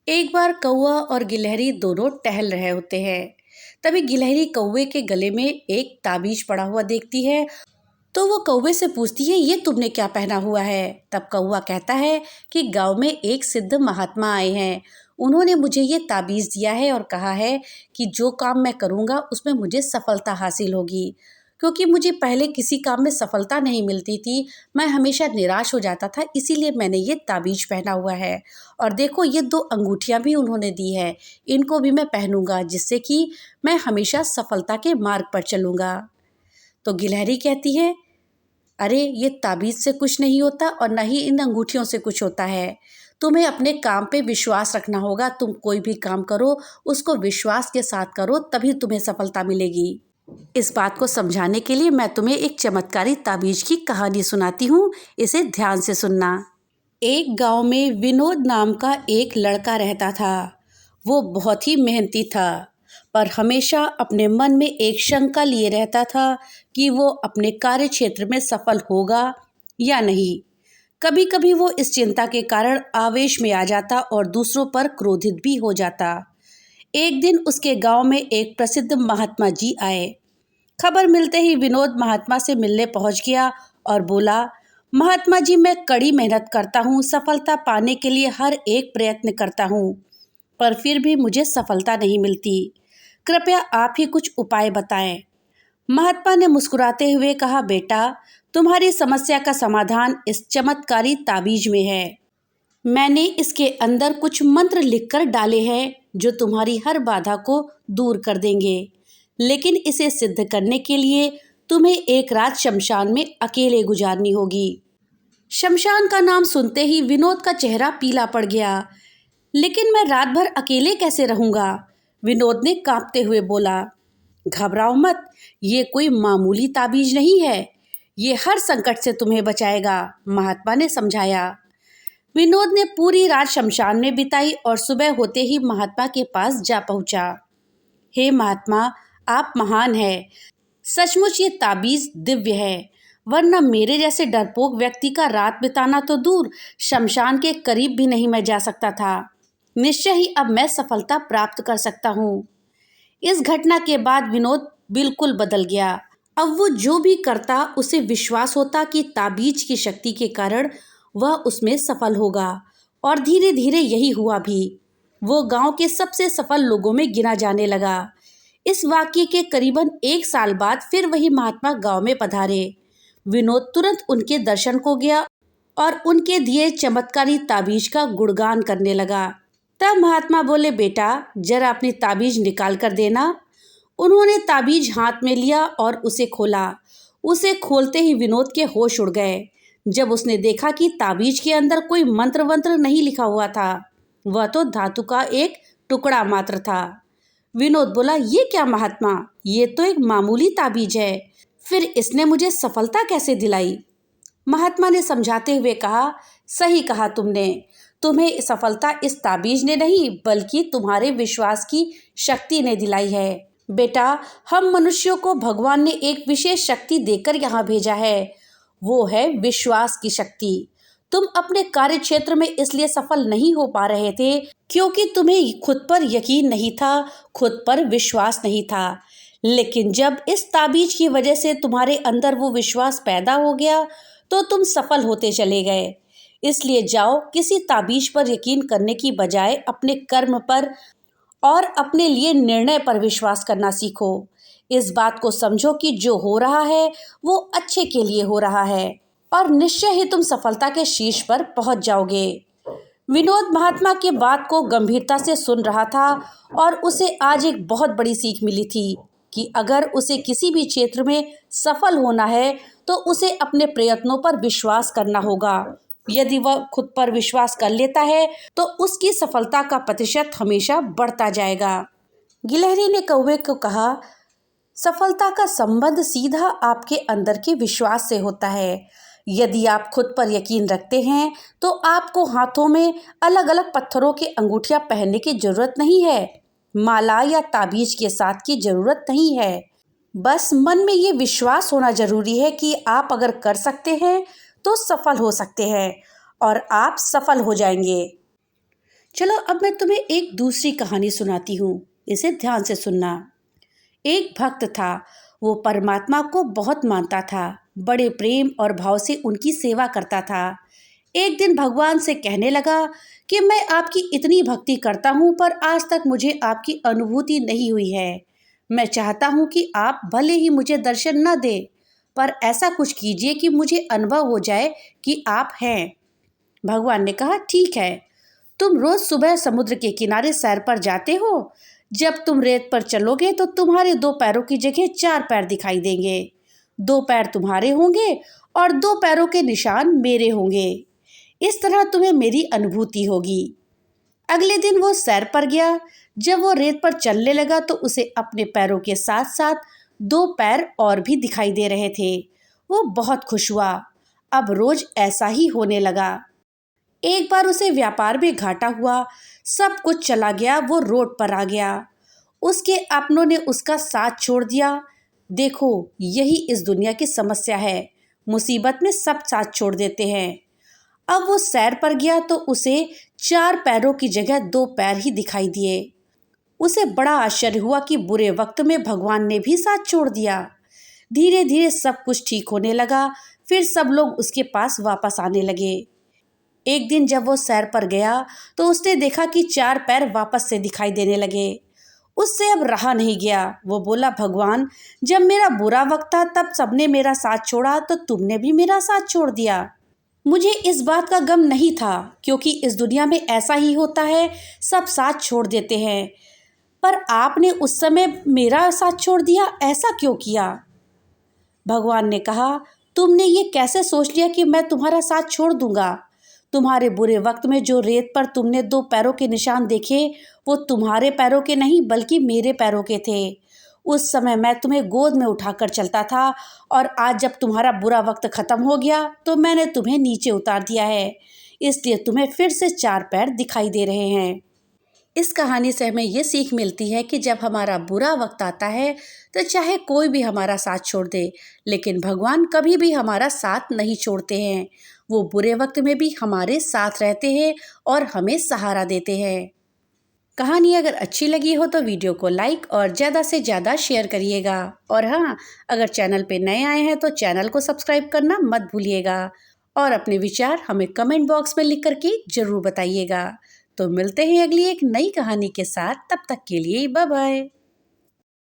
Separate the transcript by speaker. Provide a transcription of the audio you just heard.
Speaker 1: एक बार कौवा और गिलहरी दोनों टहल रहे होते हैं। तभी गिलहरी कौवे के गले में एक ताबीज पड़ा हुआ देखती है। तो वो कौवे से पूछती है, ये तुमने क्या पहना हुआ है? तब कौवा कहता है कि गांव में एक सिद्ध महात्मा आए हैं। उन्होंने मुझे ये ताबीज दिया है और कहा है कि जो काम मैं करूँगा उसमें मुझे सफलता हासिल होगी। क्योंकि मुझे पहले किसी काम में सफलता नहीं मिलती थी, मैं हमेशा निराश हो जाता था, इसीलिए मैंने ये ताबीज पहना हुआ है। और देखो, ये 2 अंगूठियाँ भी उन्होंने दी है, इनको भी मैं पहनूंगा जिससे कि मैं हमेशा सफलता के मार्ग पर चलूँगा। तो गिलहरी कहती है, अरे ये ताबीज़ से कुछ नहीं होता और न ही इन अंगूठियों से कुछ होता है। तुम्हें अपने काम पे विश्वास रखना होगा। तुम कोई भी काम करो, उसको विश्वास के साथ करो, तभी तुम्हें सफलता मिलेगी। इस बात को समझाने के लिए मैं तुम्हें एक चमत्कारी ताबीज की कहानी सुनाती हूँ, इसे ध्यान से सुनना। एक गांव में विनोद नाम का एक लड़का रहता था। वो बहुत ही मेहनती था, पर हमेशा अपने मन में एक शंका लिए रहता था कि वो अपने कार्य क्षेत्र में सफल होगा या नहीं। कभी कभी वो इस चिंता के कारण आवेश में आ जाता और दूसरों पर क्रोधित भी हो जाता। एक दिन उसके गांव में एक प्रसिद्ध महात्मा जी आए। खबर मिलते ही विनोद महात्मा से मिलने पहुंच गया और बोला, महात्मा जी, मैं कड़ी मेहनत करता हूँ, सफलता पाने के लिए हर एक प्रयत्न करता हूँ, पर फिर भी मुझे सफलता नहीं मिलती। कृपया आप ही कुछ उपाय बताएं। महात्मा ने मुस्कुराते हुए कहा, बेटा, तुम्हारी समस्या का समाधान इस चमत्कारी ताबीज में है। मैंने इसके अंदर कुछ मंत्र लिखकर डाले हैं जो तुम्हारी हर बाधा को दूर कर देंगे। लेकिन इसे सिद्ध करने के लिए तुम्हें एक रात शमशान में अकेले गुजारनी होगी। शमशान का नाम सुनते ही विनोद का चेहरा पीला पड़ गया। लेकिन मैं रात भर अकेले कैसे रहूंगा? विनोद ने कांपते हुए बोला। घबराओ मत, ये कोई मामूली ताबीज नहीं है, ये हर संकट से तुम्हें बचाएगा, महात्मा ने समझाया। विनोद ने पूरी रात शमशान में बिताई और सुबह होते ही महात्मा के पास जा पहुंचा। हे महात्मा, आप महान हैं। सचमुच ये ताबीज दिव्य है, वरना मेरे जैसे डरपोक व्यक्ति का रात बिताना तो दूर, शमशान के करीब भी नहीं मैं जा सकता था। निश्चय ही अब मैं सफलता प्राप्त कर सकता हूँ। इस घटना के बाद विनोद बिल्कुल बदल गया। अब वो जो भी करता उसे विश्वास होता कि ताबीज की शक्ति के कारण वह उसमें सफल होगा। और धीरे धीरे यही हुआ भी। वो गांव के सबसे सफल लोगों में गिना जाने लगा। इस वाक्य के करीबन 1 साल बाद फिर वही महात्मा गांव में पधारे। विनोद तुरंत उनके दर्शन को गया और उनके दिए चमत्कारी ताबीज का गुणगान करने लगा। तब महात्मा बोले, बेटा, जरा अपनी ताबीज निकाल कर देना। उन्होंने ताबीज हाथ में लिया और उसे खोला। उसे खोलते ही विनोद के होश उड़ गए जब उसने देखा कि ताबीज के अंदर कोई मंत्र वंत्र नहीं लिखा हुआ था, वह तो धातु का एक टुकड़ा मात्र था। विनोद बोला, ये क्या महात्मा, ये तो एक मामूली ताबीज है, फिर इसने मुझे सफलता कैसे दिलाई? महात्मा ने समझाते हुए कहा, सही कहा तुमने, तुम्हें सफलता इस ताबीज ने नहीं बल्कि तुम्हारे विश्वास की शक्ति ने दिलाई है। बेटा, हम मनुष्यों को भगवान ने एक विशेष शक्ति देकर यहाँ भेजा है, वो है विश्वास की शक्ति। तुम अपने कार्य क्षेत्र में इसलिए सफल नहीं हो पा रहे थे क्योंकि तुम्हें खुद पर यकीन नहीं था, खुद पर विश्वास नहीं था। लेकिन जब इस ताबीज की वजह से तुम्हारे अंदर वो विश्वास पैदा हो गया तो तुम सफल होते चले गए। इसलिए जाओ, किसी ताबीज पर यकीन करने की बजाय अपने कर्म पर और अपने लिए निर्णय पर विश्वास करना सीखो। इस बात को समझो कि जो हो रहा है वो अच्छे के लिए हो रहा है और निश्चय ही तुम सफलता के शीर्ष पर पहुंच जाओगे। विनोद महात्मा की बात को गंभीरता से सुन रहा था और उसे आज एक बहुत बड़ी सीख मिली थी कि अगर उसे किसी भी क्षेत्र में सफल होना है तो उसे अपने प्रयत्नों पर विश्वास करना होगा। यदि वह खुद पर विश्वास कर लेता है तो उसकी सफलता का प्रतिशत हमेशा बढ़ता जाएगा। गिलहरी ने कौवे को कहा, सफलता का संबंध सीधा आपके अंदर के विश्वास से होता है। यदि आप खुद पर यकीन रखते हैं तो आपको हाथों में अलग अलग पत्थरों के अंगूठियां पहनने की जरूरत नहीं है, माला या ताबीज के साथ की जरूरत नहीं है। बस मन में ये विश्वास होना जरूरी है कि आप अगर कर सकते हैं तो सफल हो सकते हैं और आप सफल हो जाएंगे। चलो अब मैं तुम्हें एक दूसरी कहानी सुनाती हूँ, इसे ध्यान से सुनना। एक भक्त था, वो परमात्मा को बहुत मानता था, बड़े प्रेम और भाव से उनकी सेवा करता था। एक दिन भगवान से कहने लगा कि मैं आपकी इतनी भक्ति करता हूँ पर आज तक मुझे आपकी अनुभूति नहीं हुई है। मैं चाहता हूँ कि आप भले ही मुझे दर्शन न दे, पर ऐसा कुछ कीजिए कि मुझे अनुभव हो जाए कि आप हैं। भगवान ने कहा, ठीक है, तुम रोज सुबह समुद्र के किनारे सैर पर जाते हो। जब तुम रेत पर चलोगे तो तुम्हारे 2 पैरों की जगह 4 पैर दिखाई देंगे। 2 पैर तुम्हारे होंगे और 2 पैरों के निशान मेरे होंगे। इस तरह तुम्हें मेरी अनुभूति होगी। अगले दिन वो सैर पर गया। जब वो रेत पर चलने लगा तो उसे अपने पैरों के साथ साथ 2 पैर और भी दिखाई दे रहे थे। वो बहुत खुश हुआ। अब रोज ऐसा ही होने लगा। एक बार उसे व्यापार में घाटा हुआ, सब कुछ चला गया, वो रोड पर आ गया। उसके अपनों ने उसका साथ छोड़ दिया। देखो, यही इस दुनिया की समस्या है, मुसीबत में सब साथ छोड़ देते हैं। अब वो सैर पर गया तो उसे 4 पैरों की जगह 2 पैर ही दिखाई दिए। उसे बड़ा आश्चर्य हुआ कि बुरे वक्त में भगवान ने भी साथ छोड़ दिया। धीरे धीरे सब कुछ ठीक होने लगा। फिर सब लोग उसके पास वापस आने लगे। एक दिन जब वो सैर पर गया तो उसने देखा कि 4 पैर वापस से दिखाई देने लगे। उससे अब रहा नहीं गया। वो बोला, भगवान, जब मेरा बुरा वक्त था तब सबने मेरा साथ छोड़ा तो तुमने भी मेरा साथ छोड़ दिया। मुझे इस बात का गम नहीं था, क्योंकि इस दुनिया में ऐसा ही होता है, सब साथ छोड़ देते हैं। पर आपने उस समय मेरा साथ छोड़ दिया, ऐसा क्यों किया? भगवान ने कहा, तुमने ये कैसे सोच लिया कि मैं तुम्हारा साथ छोड़ दूंगा? तुम्हारे बुरे वक्त में जो रेत पर तुमने 2 पैरों के निशान देखे, वो तुम्हारे पैरों के नहीं बल्कि मेरे पैरों के थे। उस समय मैं तुम्हें गोद में उठाकर चलता था, और आज जब तुम्हारा बुरा वक्त खत्म हो गया तो मैंने तुम्हें नीचे उतार दिया है। इसलिए तुम्हें फिर से 4 पैर दिखाई दे रहे हैं। इस कहानी से हमें ये सीख मिलती है कि जब हमारा बुरा वक्त आता है तो चाहे कोई भी हमारा साथ छोड़ दे, लेकिन भगवान कभी भी हमारा साथ नहीं छोड़ते हैं। वो बुरे वक्त में भी हमारे साथ रहते हैं और हमें सहारा देते हैं। कहानी अगर अच्छी लगी हो तो वीडियो को लाइक और ज़्यादा से ज़्यादा शेयर करिएगा। और हाँ, अगर चैनल पे नए आए हैं तो चैनल को सब्सक्राइब करना मत भूलिएगा। और अपने विचार हमें कमेंट बॉक्स में लिख करके ज़रूर बताइएगा। तो मिलते हैं अगली एक नई कहानी के साथ। तब तक के लिए बाय बाय।